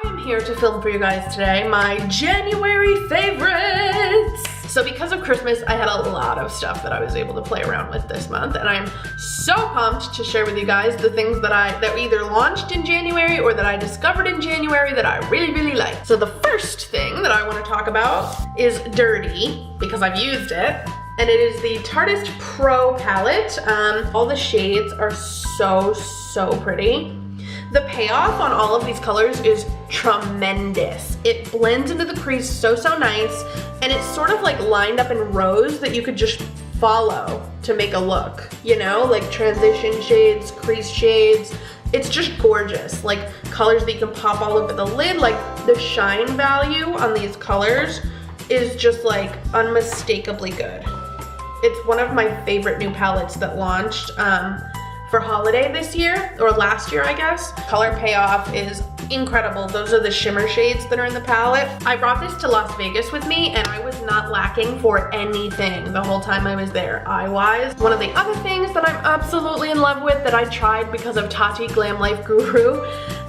I'm here to film for you guys today my January favorites. So because of Christmas, I had a lot of stuff that I was able to play around with this month, and I'm so pumped to share with you guys the things that either launched in January or that I discovered in January that I really like. So the first thing that I want to talk about is Dirty, because I've used it. And it is the Tarteist Pro palette. All the shades are so pretty. The payoff on all of these colors is tremendous. It blends into the crease so nice, and it's sort of like lined up in rows that you could just follow to make a look, you know, like transition shades, crease shades. It's just gorgeous, like colors that you can pop all over the lid. Like the shine value on these colors is just like unmistakably good. It's one of my favorite new palettes that launched for holiday this year, or last year I guess. Color payoff is incredible. Those are the shimmer shades that are in the palette. I brought this to Las Vegas with me and I was not lacking for anything the whole time I was there, eye-wise. One of the other things that I'm absolutely in love with that I tried because of Tati Glam Life Guru,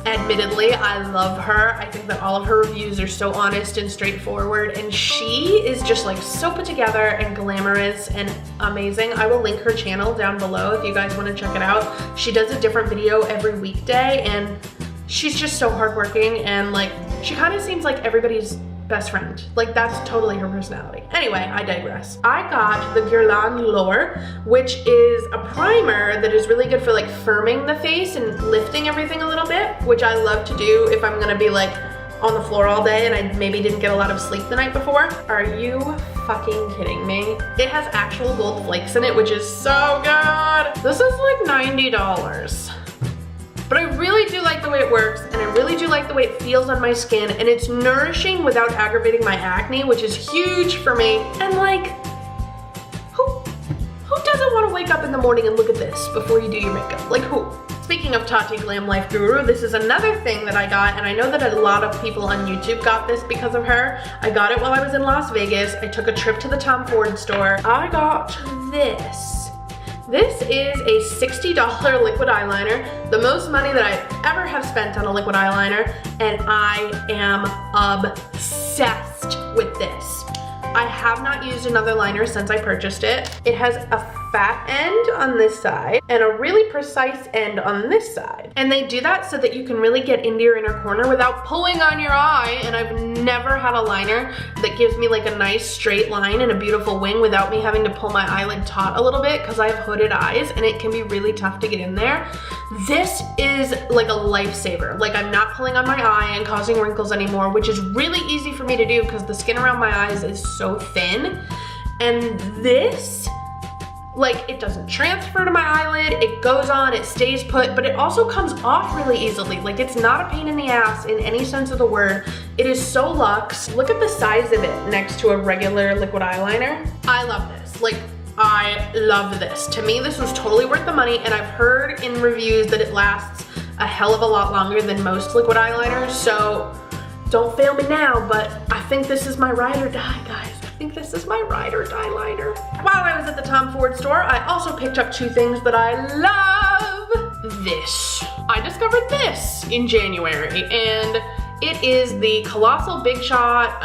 admittedly, I love her. I think that all of her reviews are so honest and straightforward, and she is just like so put together and glamorous and amazing. I will link her channel down below if you guys want to check it out. She does a different video every weekday, and she's just so hardworking, and like she kind of seems like everybody's best friend. Like that's totally her personality. Anyway, I digress. I got the Guerlain L'Or, which is a primer that is really good for like firming the face and lifting everything a little bit, which I love to do if I'm gonna be like on the floor all day and I maybe didn't get a lot of sleep the night before. Are you fucking kidding me? It has actual gold flakes in it, which is so good. This is like $90. But I really do like the way it works, and I really do like the way it feels on my skin, and it's nourishing without aggravating my acne, which is huge for me. And like, who doesn't want to wake up in the morning and look at this before you do your makeup? Like who? Speaking of Tati Glam Life Guru, this is another thing that I got, and I know that a lot of people on YouTube got this because of her. I got it while I was in Las Vegas. I took a trip to the Tom Ford store. I got this. This is a $60 liquid eyeliner, the most money that I ever have spent on a liquid eyeliner, and I am obsessed with this. I have not used another liner since I purchased it. It has a fat end on this side and a really precise end on this side. And they do that so that you can really get into your inner corner without pulling on your eye. And I've never had a liner that gives me like a nice straight line and a beautiful wing without me having to pull my eyelid taut a little bit, because I have hooded eyes and it can be really tough to get in there. This is like a lifesaver. Like I'm not pulling on my eye and causing wrinkles anymore, which is really easy for me to do because the skin around my eyes is so thin. And this, like, it doesn't transfer to my eyelid, it goes on, it stays put, but it also comes off really easily. Like it's not a pain in the ass in any sense of the word. It is so luxe. Look at the size of it next to a regular liquid eyeliner. I love this. Like, I love this. To me, this was totally worth the money, and I've heard in reviews that it lasts a hell of a lot longer than most liquid eyeliners, so don't fail me now, but I think this is my ride or die, guys. I think this is my ride or die liner. While I was at the Tom Ford store, I also picked up two things that I love. This. I discovered this in January, and it is the Colossal Big Shot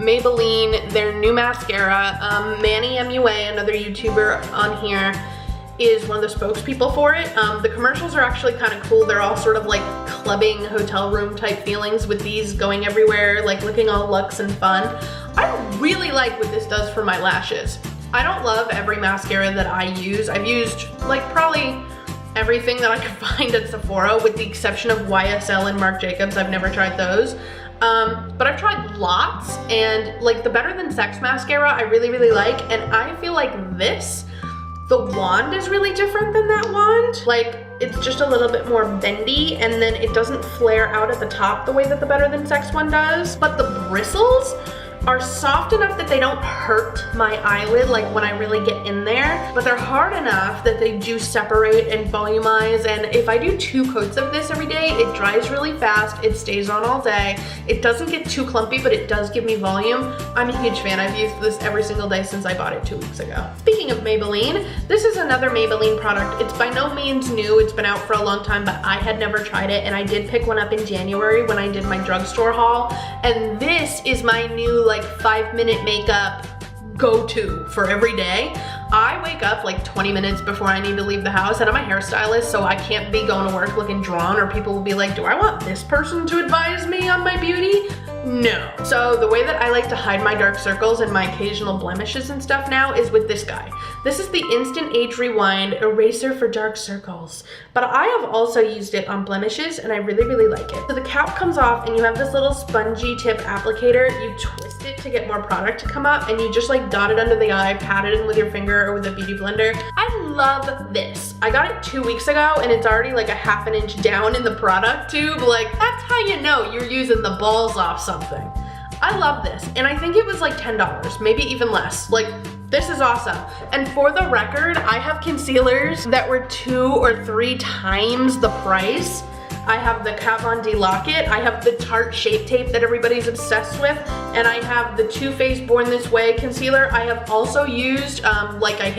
Maybelline, their new mascara. Manny MUA, another YouTuber on here, is one of the spokespeople for it. The commercials are actually kind of cool. They're all sort of like clubbing hotel room type feelings with these going everywhere, like looking all luxe and fun. I really like what this does for my lashes. I don't love every mascara that I use. I've used like probably everything that I could find at Sephora, with the exception of YSL and Marc Jacobs. I've never tried those. But I've tried lots, and like the Better Than Sex mascara I really like, and I feel like this, the wand is really different than that wand. Like it's just a little bit more bendy, and then it doesn't flare out at the top the way that the Better Than Sex one does. But the bristles are soft enough that they don't hurt my eyelid like when I really get in there, but they're hard enough that they do separate and volumize. And if I do 2 coats of this every day, it dries really fast, it stays on all day, it doesn't get too clumpy, but it does give me volume. I'm a huge fan. I've used this every single day since I bought it 2 weeks ago. Speaking of Maybelline, this is another Maybelline product. It's by no means new, it's been out for a long time, but I had never tried it, and I did pick one up in January when I did my drugstore haul, and this is my new like 5-minute makeup go-to for every day. I wake up like 20 minutes before I need to leave the house, and I'm a hairstylist, so I can't be going to work looking drawn, or people will be like, do I want this person to advise me on my beauty? No. So the way that I like to hide my dark circles and my occasional blemishes and stuff now is with this guy. This is the Instant Age Rewind Eraser for Dark Circles, but I have also used it on blemishes, and I really, really like it. So the cap comes off, and you have this little spongy tip applicator. You twist it to get more product to come up, and you just like dot it under the eye, pat it in with your finger or with a beauty blender. I love this. I got it 2 weeks ago, and it's already like a ½ an inch down in the product tube. Like, that's how you know you're using the balls off something. I love this, and I think it was like $10, maybe even less. Like, this is awesome. And for the record, I have concealers that were 2 or 3 times the price. I have the Kat Von D Lock-It, I have the Tarte Shape Tape that everybody's obsessed with, and I have the Too Faced Born This Way concealer. I have also used, like I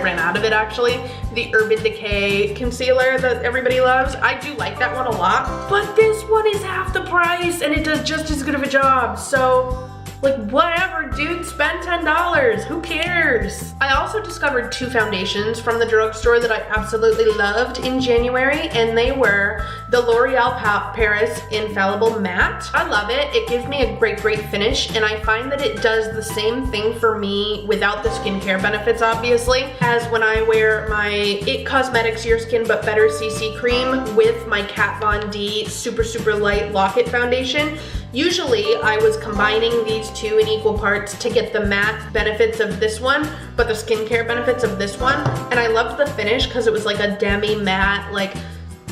ran out of it actually, the Urban Decay concealer that everybody loves. I do like that one a lot, but this one is half the price and it does just as good of a job. So, like, whatever, dude, spend $10, who cares? I also discovered 2 foundations from the drugstore that I absolutely loved in January, and they were the L'Oreal Paris Infallible Matte. I love it. It gives me a great finish, and I find that it does the same thing for me without the skincare benefits, obviously, as when I wear my IT Cosmetics Your Skin But Better CC cream with my Kat Von D super light Lock-It foundation. Usually I was combining these 2 in equal parts to get the matte benefits of this one, but the skincare benefits of this one. And I loved the finish because it was like a demi matte, like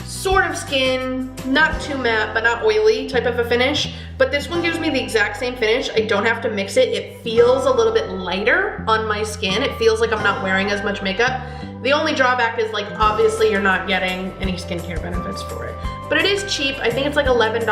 sort of skin, not too matte, but not oily type of a finish. But this one gives me the exact same finish. I don't have to mix it. It feels a little bit lighter on my skin. It feels like I'm not wearing as much makeup. The only drawback is, like, obviously you're not getting any skincare benefits for it. But it is cheap. I think it's like $11.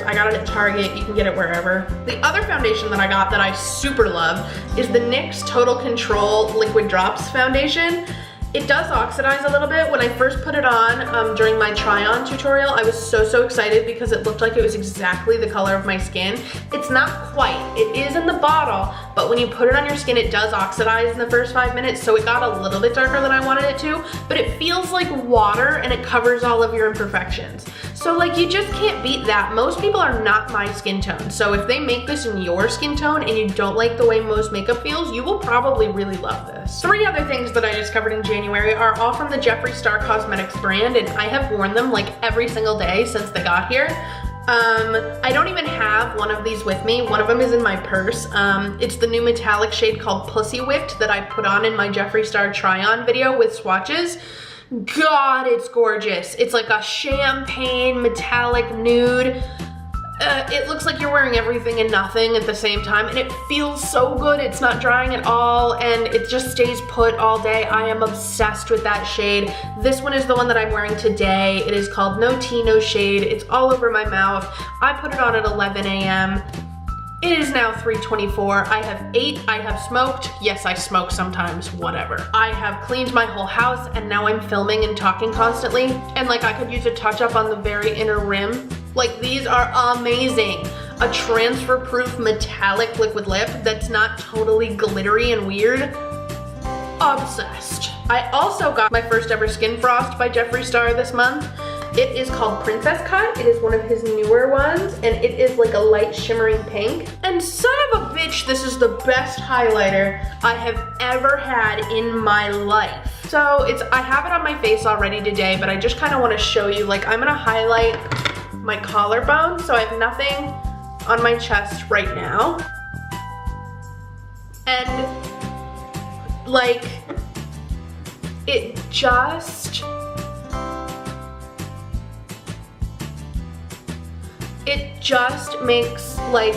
I got it at Target. You can get it wherever. The other foundation that I got that I super love is the NYX Total Control Liquid Drops Foundation. It does oxidize a little bit. When I first put it on during my try-on tutorial, I was so excited because it looked like it was exactly the color of my skin. It's not quite. It is in the bottle, but when you put it on your skin, it does oxidize in the first 5 minutes, so it got a little bit darker than I wanted it to, but it feels like water and it covers all of your imperfections. So, like, you just can't beat that. Most people are not my skin tone, so if they make this in your skin tone and you don't like the way most makeup feels, you will probably really love this. 3 other things that I discovered in January are all from the Jeffree Star Cosmetics brand, and I have worn them like every single day since they got here. I don't even have one of these with me. One of them is in my purse. It's the new metallic shade called Pussy Whipped that I put on in my Jeffree Star try-on video with swatches. God, it's gorgeous. It's like a champagne metallic nude. It looks like you're wearing everything and nothing at the same time, and it feels so good. It's not drying at all, and it just stays put all day. I am obsessed with that shade. This one is the one that I'm wearing today. It is called No Tea, No Shade. It's all over my mouth. I put it on at 11 a.m. It is now 3:24. I have ate, I have smoked. Yes, I smoke sometimes, whatever. I have cleaned my whole house, and now I'm filming and talking constantly. And like, I could use a touch up on the very inner rim. Like, these are amazing. A transfer-proof metallic liquid lip that's not totally glittery and weird. Obsessed. I also got my first ever Skin Frost by Jeffree Star this month. It is called Princess Cut. It is one of his newer ones, and it is like a light shimmering pink. And son of a bitch, this is the best highlighter I have ever had in my life. So I have it on my face already today, but I just kind of want to show you, like, I'm gonna highlight my collarbone, so I have nothing on my chest right now. And like, it just makes like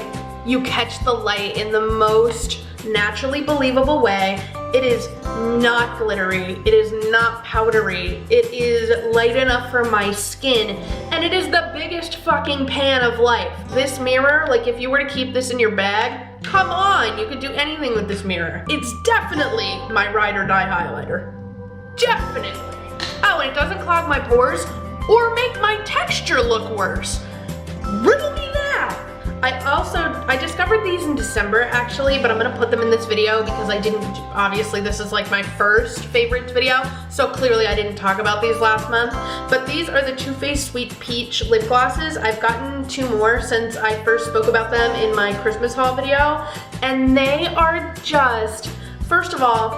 You catch the light in the most naturally believable way. It is not glittery, it is not powdery, it is light enough for my skin, and it is the biggest fucking pan of life. This mirror, like if you were to keep this in your bag, come on, you could do anything with this mirror. It's definitely my ride or die highlighter. Definitely. Oh, and it doesn't clog my pores or make my texture look worse. Riddle me that. I discovered these in December actually, but I'm gonna put them in this video because obviously this is like my first favorites video, so clearly I didn't talk about these last month. But these are the Too Faced Sweet Peach lip glosses. I've gotten 2 more since I first spoke about them in my Christmas haul video, and they are just, first of all,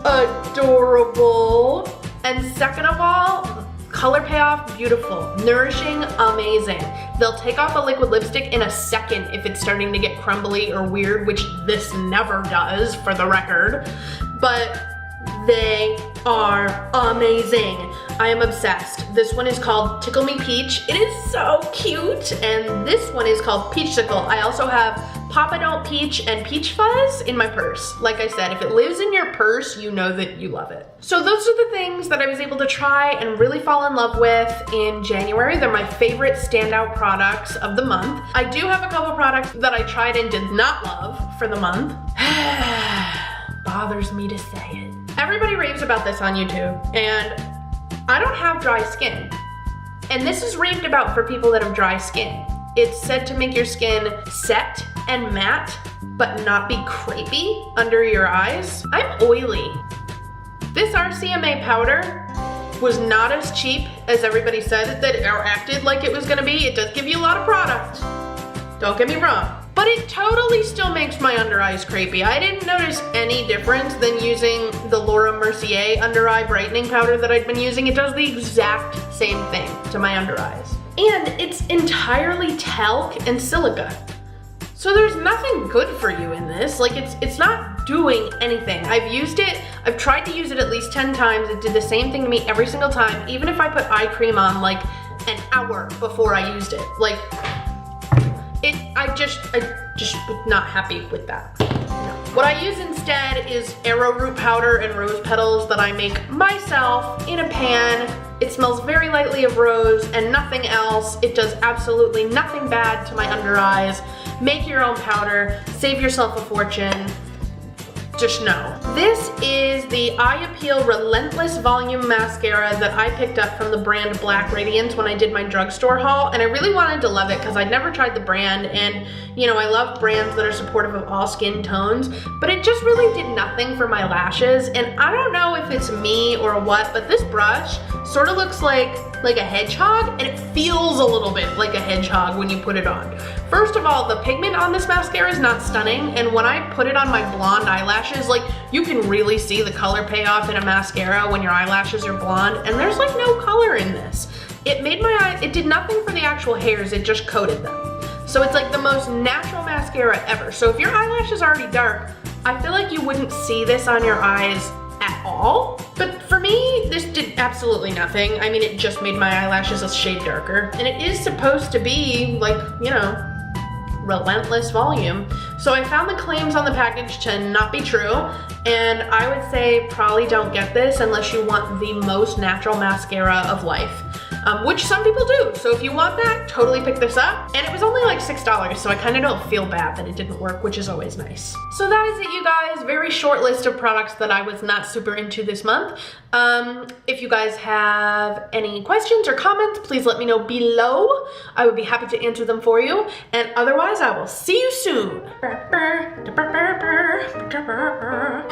adorable, and second of all, color payoff, beautiful, nourishing, amazing. They'll take off a liquid lipstick in a second if it's starting to get crumbly or weird, which this never does, for the record. But they are amazing. I am obsessed. This one is called Tickle Me Peach. It is so cute. And this one is called Peachsicle. I also have Papa Don't Peach and Peach Fuzz in my purse. Like I said, if it lives in your purse, you know that you love it. So those are the things that I was able to try and really fall in love with in January. They're my favorite standout products of the month. I do have a couple products that I tried and did not love for the month. Bothers me to say it. Everybody raves about this on YouTube, and I don't have dry skin. And this is raved about for people that have dry skin. It's said to make your skin set and matte, but not be crepey under your eyes. I'm oily. This RCMA powder was not as cheap as everybody said that or acted like it was gonna be. It does give you a lot of product, don't get me wrong. But it totally still makes my under eyes crepey. I didn't notice any difference than using the Laura Mercier under eye brightening powder that I'd been using. It does the exact same thing to my under eyes. And it's entirely talc and silica. So there's nothing good for you in this. Like it's not doing anything. I've used it, I've tried to use it at least 10 times. It did the same thing to me every single time, even if I put eye cream on like an hour before I used it. Like, I just was not happy with that. No. What I use instead is arrowroot powder and rose petals that I make myself in a pan. It smells very lightly of rose and nothing else. It does absolutely nothing bad to my under eyes. Make your own powder, save yourself a fortune. Just know. This is the Eye Appeal Relentless Volume Mascara that I picked up from the brand Black Radiance when I did my drugstore haul, and I really wanted to love it because I'd never tried the brand, and you know, I love brands that are supportive of all skin tones, but it just really did nothing for my lashes, and I don't know if it's me or what, but this brush sort of looks like a hedgehog, and it feels a little bit like a hedgehog when you put it on. First of all, the pigment on this mascara is not stunning, and when I put it on my blonde eyelashes, like, you can really see the color payoff in a mascara when your eyelashes are blonde, and there's like no color in this. It made my eyes, it did nothing for the actual hairs, it just coated them. So it's like the most natural mascara ever. So if your eyelash is already dark, I feel like you wouldn't see this on your eyes at all. But for me, this did absolutely nothing. I mean, it just made my eyelashes a shade darker. And it is supposed to be like, you know, relentless volume. So I found the claims on the package to not be true, and I would say probably don't get this unless you want the most natural mascara of life. Which some people do. So if you want that, totally pick this up. And it was only like $6, so I kind of don't feel bad that it didn't work, which is always nice. So that is it, you guys. Very short list of products that I was not super into this month. If you guys have any questions or comments, please let me know below. I would be happy to answer them for you. And otherwise, I will see you soon.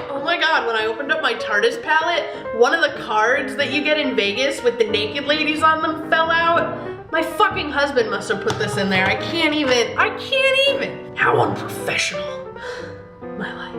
Oh my God, when I opened up my TARDIS palette, one of the cards that you get in Vegas with the naked ladies on them fell out. My fucking husband must have put this in there. I can't even. How unprofessional. My life.